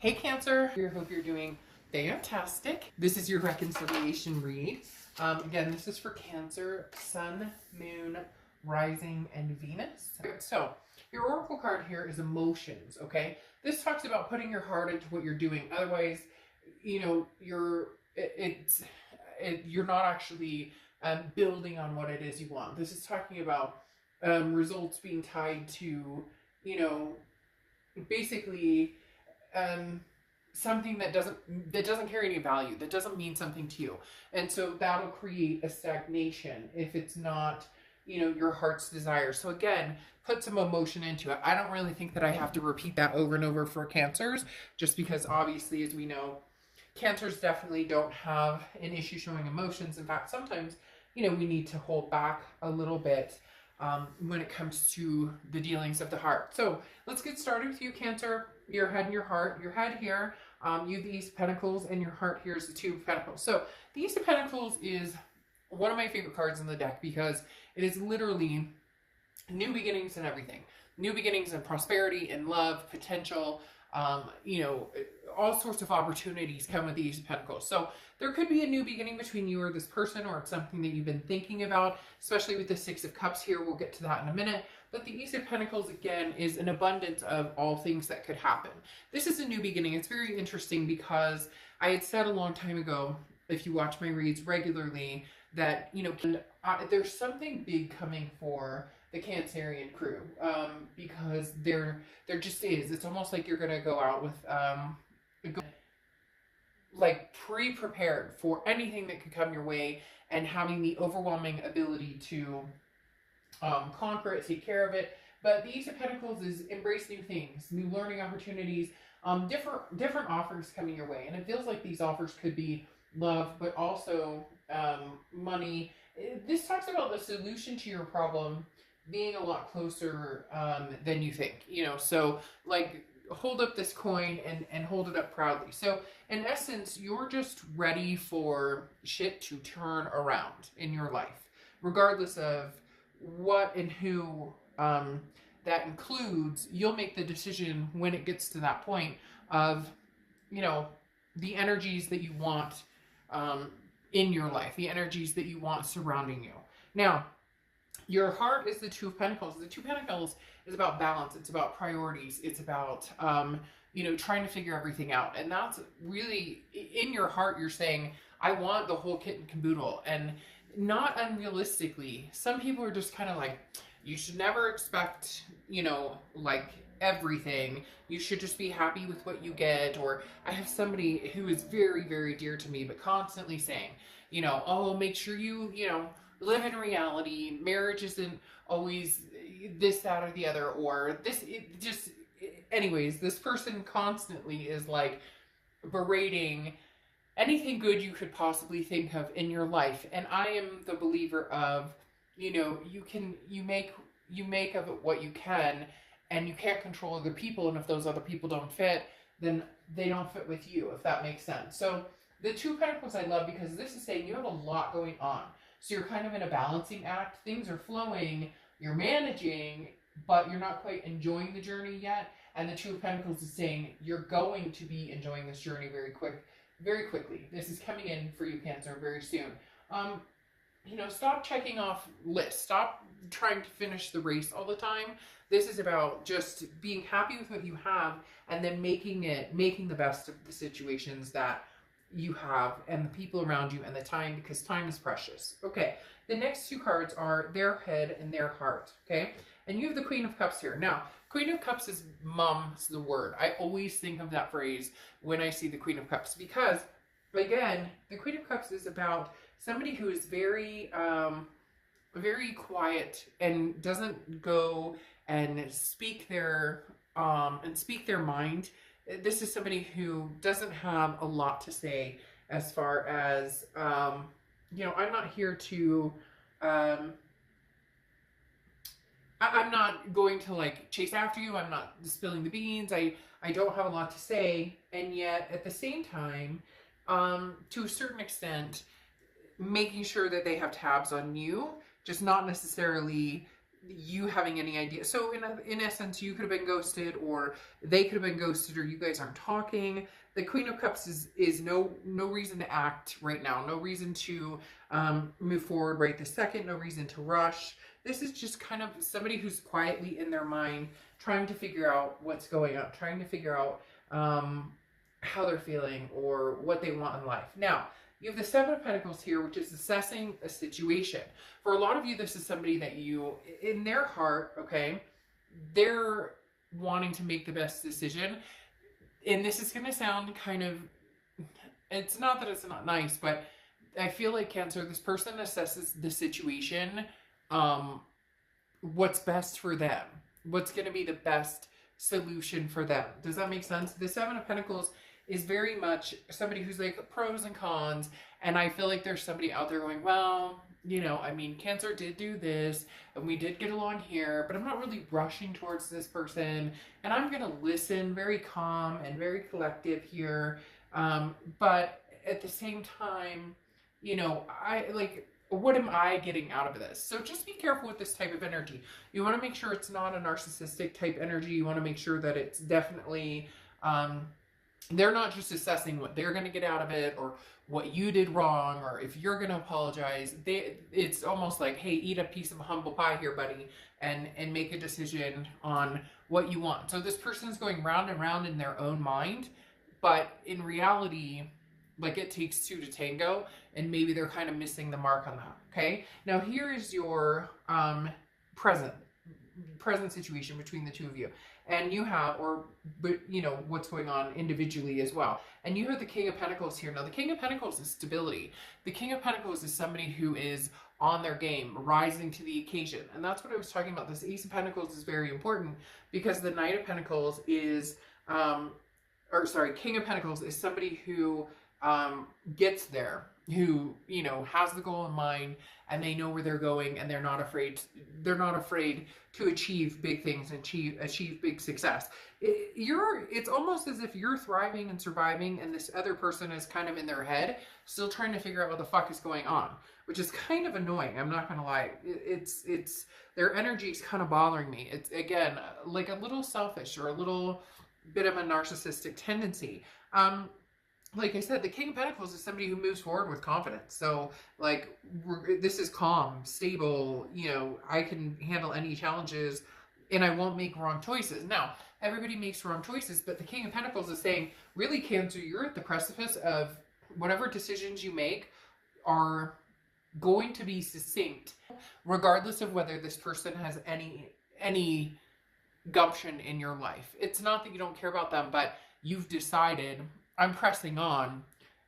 Hey Cancer, I hope you're doing fantastic. This is your reconciliation read. Again, this is for Cancer, Sun, Moon, Rising, and Venus. So your oracle card here is emotions, okay? This talks about putting your heart into what you're doing. Otherwise, you know, you're not actually building on what it is you want. This is talking about results being tied to, you know, basically something that doesn't carry any value, that doesn't mean something to you, and so that'll create a stagnation if it's not, you know, your heart's desire. So again, put some emotion into it. I don't really think that I have to repeat that over and over for Cancers, just because obviously, as we know, Cancers definitely don't have an issue showing emotions. In fact, sometimes, you know, we need to hold back a little bit when it comes to the dealings of the heart. So let's get started with you, Cancer. Your head and your heart. Your head here, you have the Ace of Pentacles, and your heart here is the Two of Pentacles. So the Ace of Pentacles is one of my favorite cards in the deck because it is literally new beginnings and everything. New beginnings and prosperity and love, potential, you know, all sorts of opportunities come with the Ace of Pentacles. So there could be a new beginning between you or this person, or it's something that you've been thinking about, especially with the Six of Cups here. We'll get to that in a minute. But the Ace of Pentacles, again, is an abundance of all things that could happen. This is a new beginning. It's very interesting because I had said a long time ago, if you watch my reads regularly, that, you know, there's something big coming for the Cancerian crew, because there just is. It's almost like you're going to go out with, like pre-prepared for anything that could come your way and having the overwhelming ability to conquer it, take care of it. But the Ace of Pentacles is embrace new things, new learning opportunities, different offers coming your way. And it feels like these offers could be love, but also money. This talks about the solution to your problem being a lot closer than you think, you know. So like, hold up this coin and hold it up proudly. So in essence, you're just ready for shit to turn around in your life, regardless of what and who that includes. You'll make the decision when it gets to that point of, you know, the energies that you want in your life, the energies that you want surrounding you. Now, your heart is the Two of Pentacles. The Two of Pentacles is about balance. It's about priorities. It's about, you know, trying to figure everything out. And that's really, in your heart, you're saying, I want the whole kit and caboodle. And not unrealistically, some people are just kind of like, you should never expect, you know, like everything. You should just be happy with what you get. Or I have somebody who is very, very dear to me, but constantly saying, you know, oh, make sure you know, live in reality. Marriage isn't always this, that, or the other, or this. Anyways, this person constantly is like berating anything good you could possibly think of in your life. And I am the believer of, you know, you make of it what you can, and you can't control other people. And if those other people don't fit, then they don't fit with you, if that makes sense. So the Two of Pentacles I love because this is saying you have a lot going on. So you're kind of in a balancing act. Things are flowing, you're managing, but you're not quite enjoying the journey yet. And the Two of Pentacles is saying you're going to be enjoying this journey very quickly. This is coming in for you, Cancer, very soon. You know, stop checking off lists. Stop trying to finish the race all the time. This is about just being happy with what you have and then making the best of the situations that you have and the people around you and the time, because time is precious. Okay, the next two cards are their head and their heart, okay? And you have the Queen of Cups here. Now, Queen of Cups is mom's the word. I always think of that phrase when I see the Queen of Cups because, again, the Queen of Cups is about somebody who is very, very quiet and doesn't go and speak their mind. This is somebody who doesn't have a lot to say as far as, you know, I'm not here to, I'm not going to like chase after you. I'm not spilling the beans. I don't have a lot to say. And yet at the same time, to a certain extent, making sure that they have tabs on you, just not necessarily you having any idea. So in essence, you could have been ghosted, or they could have been ghosted, or you guys aren't talking. The Queen of Cups is no reason to act right now. No reason to move forward right this second. No reason to rush. This is just kind of somebody who's quietly in their mind trying to figure out what's going on, trying to figure out how they're feeling or what they want in life. Now, you have the Seven of Pentacles here, which is assessing a situation. For a lot of you, this is somebody that you, in their heart, okay, they're wanting to make the best decision. And this is going to sound kind of, it's not that it's not nice, but I feel like Cancer, this person assesses the situation, what's best for them, what's going to be the best solution for them. Does that make sense? The Seven of Pentacles is very much somebody who's like pros and cons, and I feel like there's somebody out there going, well, you know, I mean, Cancer did do this, and we did get along here, but I'm not really rushing towards this person, and I'm going to listen, very calm and very collective here, but at the same time, you know, what am I getting out of this? So just be careful with this type of energy. You want to make sure it's not a narcissistic type energy. You want to make sure that it's definitely, they're not just assessing what they're going to get out of it or what you did wrong or if you're going to apologize. It's almost like, hey, eat a piece of humble pie here, buddy, and make a decision on what you want. So this person's going round and round in their own mind, but in reality, like, it takes two to tango, and maybe they're kind of missing the mark on that, okay? Now, here is your present situation between the two of you. And you have, but you know, what's going on individually as well. And you have the King of Pentacles here. Now, the King of Pentacles is stability. The King of Pentacles is somebody who is on their game, rising to the occasion. And that's what I was talking about. This Ace of Pentacles is very important because the Knight of Pentacles is, King of Pentacles is somebody who gets there, who, you know, has the goal in mind, and they know where they're going, and they're not afraid to achieve big things and achieve big success. It's almost as if you're thriving and surviving, and this other person is kind of in their head still trying to figure out what the fuck is going on, which is kind of annoying. I'm not gonna lie. It's their energy is kind of bothering me. It's, again, like a little selfish or a little bit of a narcissistic tendency. Like I said, the King of Pentacles is somebody who moves forward with confidence. So, like, this is calm, stable, you know, I can handle any challenges, and I won't make wrong choices. Now, everybody makes wrong choices, but the King of Pentacles is saying, really, Cancer, you're at the precipice of whatever decisions you make are going to be succinct, regardless of whether this person has any gumption in your life. It's not that you don't care about them, but you've decided, I'm pressing on.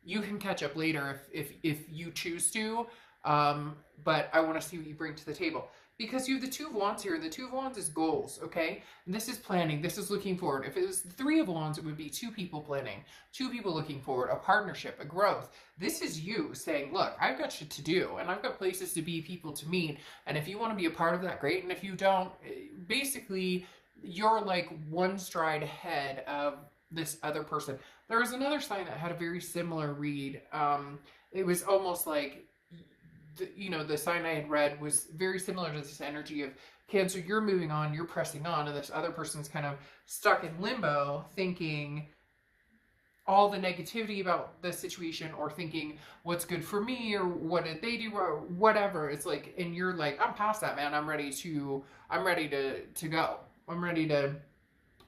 You can catch up later if you choose to, but I want to see what you bring to the table. Because you have the Two of Wands here, and the Two of Wands is goals, okay? And this is planning, this is looking forward. If it was the Three of Wands, it would be two people planning, two people looking forward, a partnership, a growth. This is you saying, look, I've got shit to do, and I've got places to be, people to meet, and if you want to be a part of that, great, and if you don't, basically, you're like one stride ahead of this other person. There was another sign that had a very similar read. It was almost like, the sign I had read was very similar to this energy of Cancer, you're moving on, you're pressing on, and this other person's kind of stuck in limbo, thinking all the negativity about the situation, or thinking what's good for me, or what did they do, or whatever. It's like, and you're like, I'm past that, man. I'm ready to go. I'm ready to,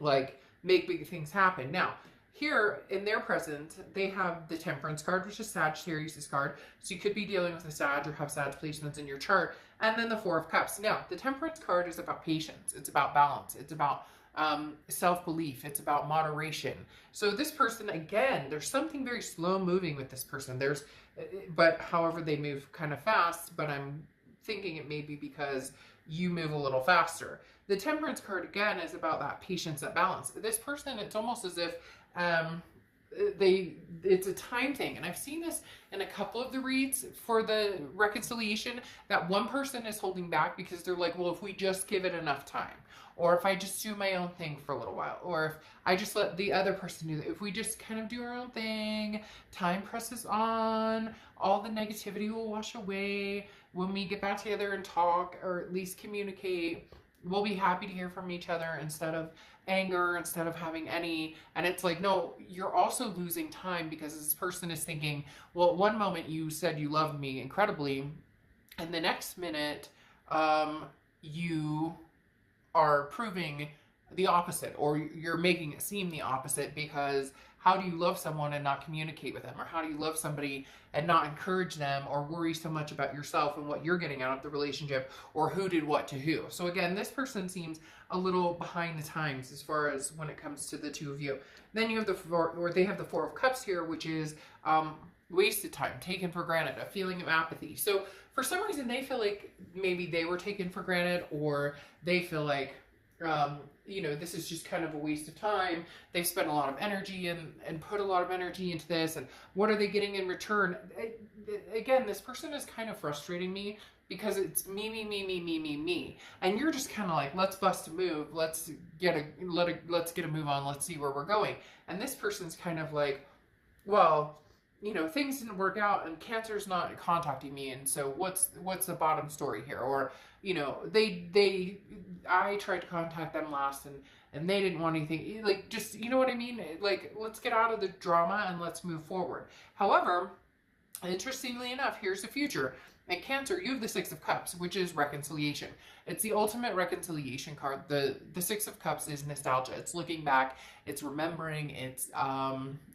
like, make big things happen. Now, here in their present, they have the Temperance card, which is Sagittarius' card. So you could be dealing with a Sag or have Sag placements in your chart. And then the Four of Cups. Now, the Temperance card is about patience. It's about balance. It's about self-belief. It's about moderation. So this person, again, there's something very slow moving with this person. But however, they move kind of fast, but I'm thinking it may be because you move a little faster. The Temperance card, again, is about that patience, that balance. This person, it's almost as if it's a time thing. And I've seen this in a couple of the reads for the reconciliation, that one person is holding back because they're like, well, if we just give it enough time, or if I just do my own thing for a little while, or if I just let the other person do that, if we just kind of do our own thing, time presses on, all the negativity will wash away. when we get back together and talk, or at least communicate, we'll be happy to hear from each other instead of anger, instead of having any. And it's like, no, you're also losing time, because this person is thinking, well, at one moment you said you loved me incredibly, and the next minute you are proving the opposite, or you're making it seem the opposite. Because how do you love someone and not communicate with them? Or how do you love somebody and not encourage them, or worry so much about yourself and what you're getting out of the relationship, or who did what to who? So again, this person seems a little behind the times as far as when it comes to the two of you. Then you have they have the Four of Cups here, which is wasted time, taken for granted, a feeling of apathy. So for some reason, they feel like maybe they were taken for granted, or they feel like, you know, this is just kind of a waste of time. They've spent a lot of energy and put a lot of energy into this, and what are they getting in return? Again, this person is kind of frustrating me, because it's me. And you're just kind of like, let's bust a move. Let's get a move on. Let's see where we're going. And this person's kind of like, well, you know, things didn't work out, and Cancer's not contacting me, and so what's the bottom story here? Or, you know, I tried to contact them last, and they didn't want anything. Like, just, you know what I mean? Like, let's get out of the drama and let's move forward. However, interestingly enough, here's the future. In Cancer, you have the Six of Cups, which is reconciliation. It's the ultimate reconciliation card. The Six of Cups is nostalgia. It's looking back. It's remembering. It's,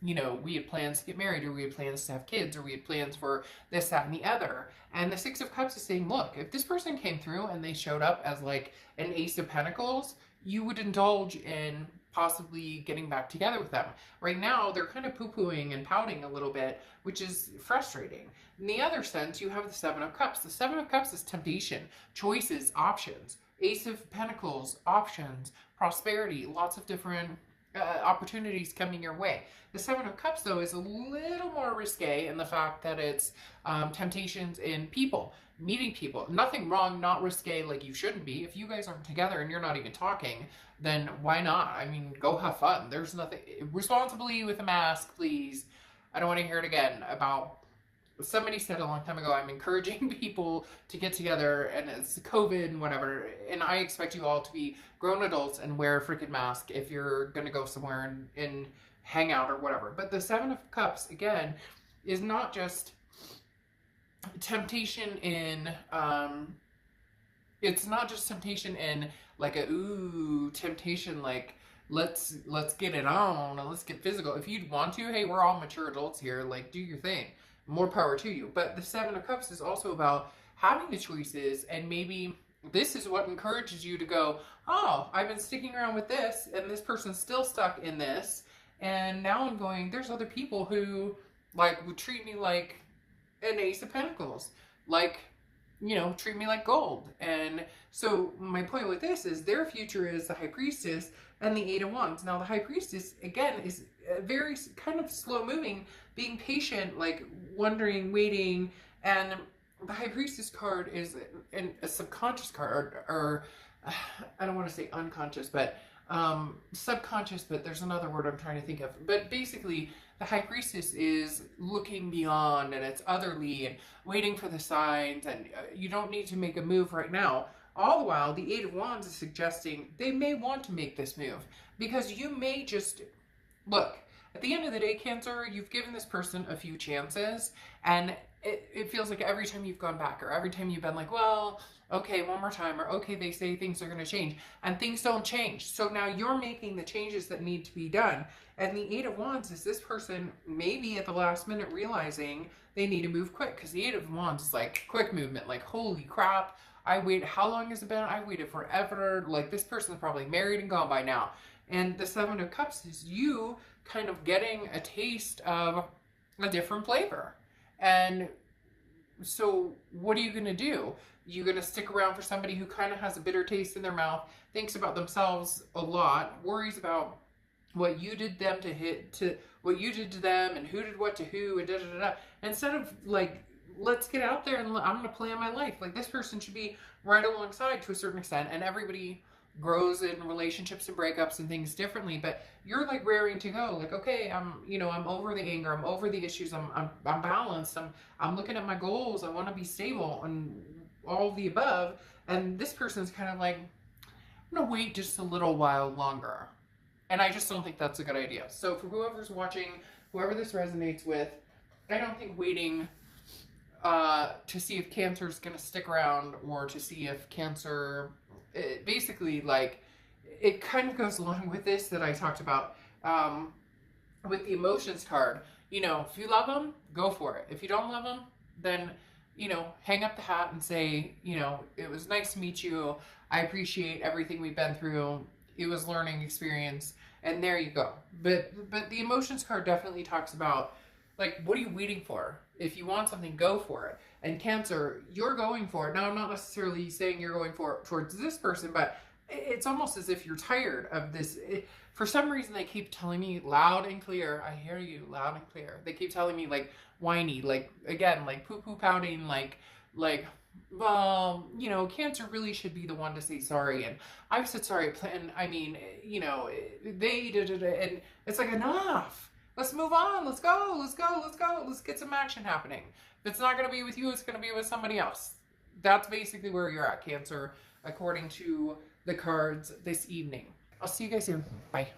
you know, we had plans to get married, or we had plans to have kids, or we had plans for this, that, and the other. And the Six of Cups is saying, look, if this person came through and they showed up as like an Ace of Pentacles, you would indulge in possibly getting back together with them. Right now, they're kind of poo-pooing and pouting a little bit, which is frustrating. In the other sense, you have the Seven of Cups. The Seven of Cups is temptation, choices, options. Ace of Pentacles, options, prosperity, lots of different opportunities coming your way. The Seven of Cups, though, is a little more risque in the fact that it's temptations in people, meeting people. Nothing wrong, not risque, like you shouldn't be. If you guys aren't together and you're not even talking, then why not? I mean, go have fun. There's nothing. Responsibly with a mask, please. I don't want to hear it again about. Somebody said a long time ago, I'm encouraging people to get together, and it's COVID and whatever, and I expect you all to be grown adults and wear a freaking mask if you're going to go somewhere and hang out or whatever. But the Seven of Cups, again, is not just temptation in, it's not just temptation in like a, ooh, temptation like, let's get it on and let's get physical. If you'd want to, hey, we're all mature adults here, like, do your thing. More power to you. But the Seven of Cups is also about having the choices, and maybe this is what encourages you to go, oh, I've been sticking around with this, and this person's still stuck in this, and now I'm going, there's other people who, like, would treat me like an Ace of Pentacles, like, you know, treat me like gold. And so my point with this is their future is the High Priestess and the Eight of Wands. Now the High Priestess, again, is very kind of slow moving, being patient, like wondering, waiting. And the High Priestess card is a subconscious card, or I don't want to say unconscious, but subconscious, but there's another word I'm trying to think of. But basically, the High Priestess is looking beyond, and it's otherly, and waiting for the signs, and you don't need to make a move right now. All the while, the Eight of Wands is suggesting they may want to make this move, because you may just, look, at the end of the day, Cancer, you've given this person a few chances, and it feels like every time you've gone back, or every time you've been like, well, okay, one more time, or okay, they say things are going to change, and things don't change. So now you're making the changes that need to be done. And the Eight of Wands is this person maybe at the last minute realizing they need to move quick, because the Eight of Wands is like quick movement, like, holy crap, how long has it been? I waited forever. Like, this person's probably married and gone by now. And the Seven of Cups is you kind of getting a taste of a different flavor. And so what are you going to do? You're going to stick around for somebody who kind of has a bitter taste in their mouth, thinks about themselves a lot, worries about what you did what you did to them, and who did what to who, and da-da-da-da. Instead of, like, let's get out there and I'm going to plan my life. Like, this person should be right alongside to a certain extent, and everybody grows in relationships and breakups and things differently, but you're like raring to go. Like, okay, I'm over the anger. I'm over the issues. I'm balanced. I'm looking at my goals. I want to be stable and all of the above. And this person's kind of like, I'm going to wait just a little while longer. And I just don't think that's a good idea. So for whoever's watching, whoever this resonates with, I don't think waiting to see if Cancer is going to stick around, or to see if Cancer, basically, like, it kind of goes along with this that I talked about with the emotions card. You know, if you love them, go for it. If you don't love them, then, you know, hang up the hat and say, you know, it was nice to meet you. I appreciate everything we've been through. It was a learning experience, and there you go. But the emotions card definitely talks about, like, what are you waiting for? If you want something, go for it. And Cancer, you're going for it. Now, I'm not necessarily saying you're going for it towards this person, but it's almost as if you're tired of this. For some reason, they keep telling me loud and clear, I hear you loud and clear. They keep telling me, like, whiny, like, again, like poo-poo pouting, like, well, you know, Cancer really should be the one to say sorry. And I've said sorry, and I mean, you know, they did it, and it's like, enough. Let's move on. Let's go. Let's go. Let's go. Let's get some action happening. If it's not going to be with you, it's going to be with somebody else. That's basically where you're at, Cancer, according to the cards this evening. I'll see you guys soon. Bye.